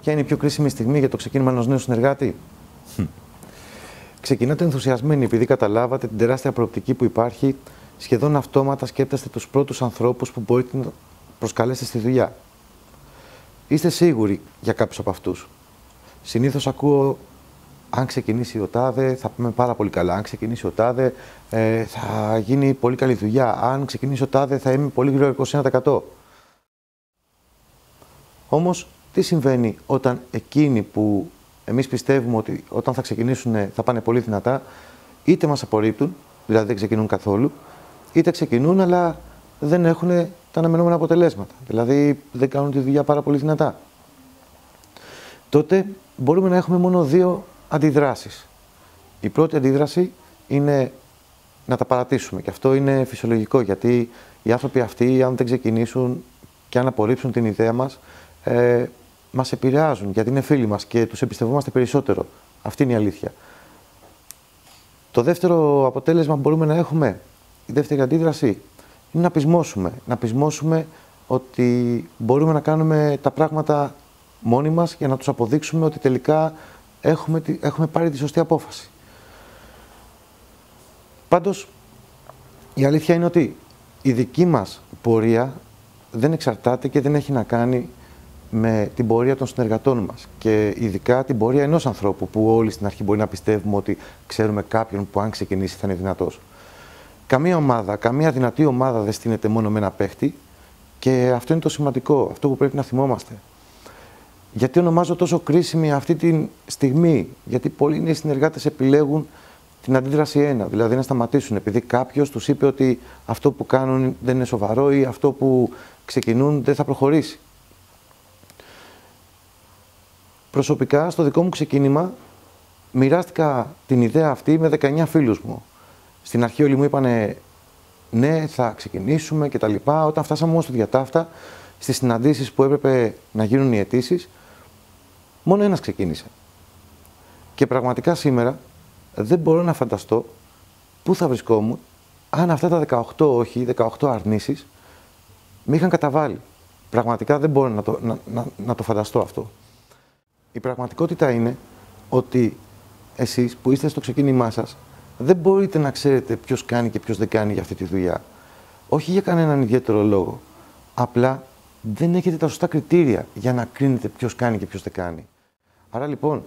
Ποια είναι η πιο κρίσιμη στιγμή για το ξεκίνημα ενός νέου συνεργάτη? Ξεκινάτε ενθουσιασμένοι επειδή καταλάβατε την τεράστια προοπτική που υπάρχει. Σχεδόν αυτόματα σκέπτεστε τους πρώτους ανθρώπους που μπορείτε να προσκαλέσετε στη δουλειά. Είστε σίγουροι για κάποιους από αυτούς. Συνήθως ακούω, αν ξεκινήσει ο τάδε θα πάμε πάρα πολύ καλά. Αν ξεκινήσει ο τάδε θα γίνει πολύ καλή δουλειά. Αν ξεκινήσει ο τάδε θα είμαι πολύ γρήγορα 21%. Όμως, τι συμβαίνει όταν εκείνοι που εμείς πιστεύουμε ότι όταν θα ξεκινήσουν θα πάνε πολύ δυνατά, είτε μας απορρίπτουν, δηλαδή δεν ξεκινούν καθόλου, είτε ξεκινούν αλλά δεν έχουν τα αναμενόμενα αποτελέσματα. Δηλαδή δεν κάνουν τη δουλειά πάρα πολύ δυνατά. Τότε μπορούμε να έχουμε μόνο δύο αντιδράσεις. Η πρώτη αντίδραση είναι να τα παρατήσουμε. Και αυτό είναι φυσιολογικό, γιατί οι άνθρωποι αυτοί, αν δεν ξεκινήσουν και αν απορρίψουν την ιδέα μας, μας επηρεάζουν, γιατί είναι φίλοι μας και τους εμπιστευόμαστε περισσότερο. Αυτή είναι η αλήθεια. Το δεύτερο αποτέλεσμα που μπορούμε να έχουμε, η δεύτερη αντίδραση, είναι να πεισμώσουμε. Να πεισμώσουμε ότι μπορούμε να κάνουμε τα πράγματα μόνοι μας για να τους αποδείξουμε ότι τελικά έχουμε πάρει τη σωστή απόφαση. Πάντως, η αλήθεια είναι ότι η δική μας πορεία δεν εξαρτάται και δεν έχει να κάνει με την πορεία των συνεργατών μας και ειδικά την πορεία ενός ανθρώπου που όλοι στην αρχή μπορεί να πιστεύουμε ότι ξέρουμε κάποιον που αν ξεκινήσει θα είναι δυνατός. Καμία ομάδα, καμία δυνατή ομάδα δεν στείνεται μόνο με ένα παίχτη και αυτό είναι το σημαντικό, αυτό που πρέπει να θυμόμαστε. Γιατί ονομάζω τόσο κρίσιμη αυτή τη στιγμή, γιατί πολλοί νέοι συνεργάτες επιλέγουν την αντίδραση 1, δηλαδή να σταματήσουν επειδή κάποιος τους είπε ότι αυτό που κάνουν δεν είναι σοβαρό ή αυτό που ξεκινούν δεν θα προχωρήσει. Προσωπικά, στο δικό μου ξεκίνημα, μοιράστηκα την ιδέα αυτή με 19 φίλους μου. Στην αρχή όλοι μου είπανε ναι, θα ξεκινήσουμε κτλ. Όταν φτάσαμε όμως στο διατάφτα, στις συναντήσεις που έπρεπε να γίνουν οι αιτήσεις, μόνο ένας ξεκίνησε. Και πραγματικά σήμερα δεν μπορώ να φανταστώ πού θα βρισκόμουν αν αυτά τα 18 όχι, 18 αρνήσεις με είχαν καταβάλει. Πραγματικά δεν μπορώ να το φανταστώ αυτό. Η πραγματικότητα είναι ότι εσείς που είστε στο ξεκίνημά σας δεν μπορείτε να ξέρετε ποιος κάνει και ποιος δεν κάνει για αυτή τη δουλειά. Όχι για κανέναν ιδιαίτερο λόγο. Απλά δεν έχετε τα σωστά κριτήρια για να κρίνετε ποιος κάνει και ποιος δεν κάνει. Άρα λοιπόν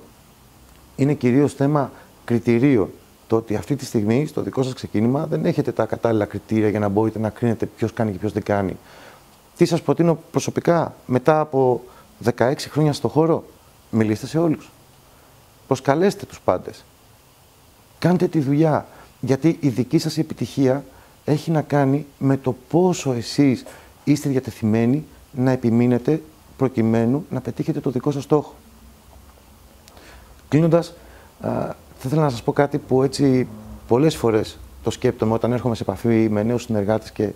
είναι κυρίως θέμα κριτηρίων. Το ότι αυτή τη στιγμή στο δικό σας ξεκίνημα δεν έχετε τα κατάλληλα κριτήρια για να μπορείτε να κρίνετε ποιος κάνει και ποιος δεν κάνει. Τι σας προτείνω προσωπικά μετά από 16 χρόνια στο χώρο? Μιλήστε σε όλους. Προσκαλέστε τους πάντες. Κάντε τη δουλειά. Γιατί η δική σας επιτυχία έχει να κάνει με το πόσο εσείς είστε διατεθειμένοι να επιμείνετε προκειμένου να πετύχετε το δικό σας στόχο. Κλείνοντας, θα ήθελα να σας πω κάτι που έτσι πολλές φορές το σκέπτομαι όταν έρχομαι σε επαφή με νέους συνεργάτες και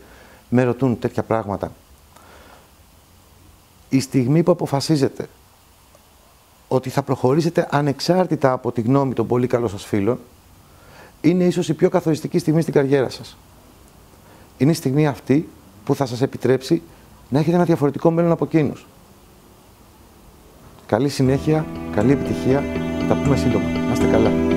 με ρωτούν τέτοια πράγματα. Η στιγμή που αποφασίζετε ότι θα προχωρήσετε ανεξάρτητα από τη γνώμη των πολύ καλών σας φίλων, είναι ίσως η πιο καθοριστική στιγμή στην καριέρα σας. Είναι η στιγμή αυτή που θα σας επιτρέψει να έχετε ένα διαφορετικό μέλλον από εκείνους. Καλή συνέχεια, καλή επιτυχία, θα τα πούμε σύντομα. Να είστε καλά.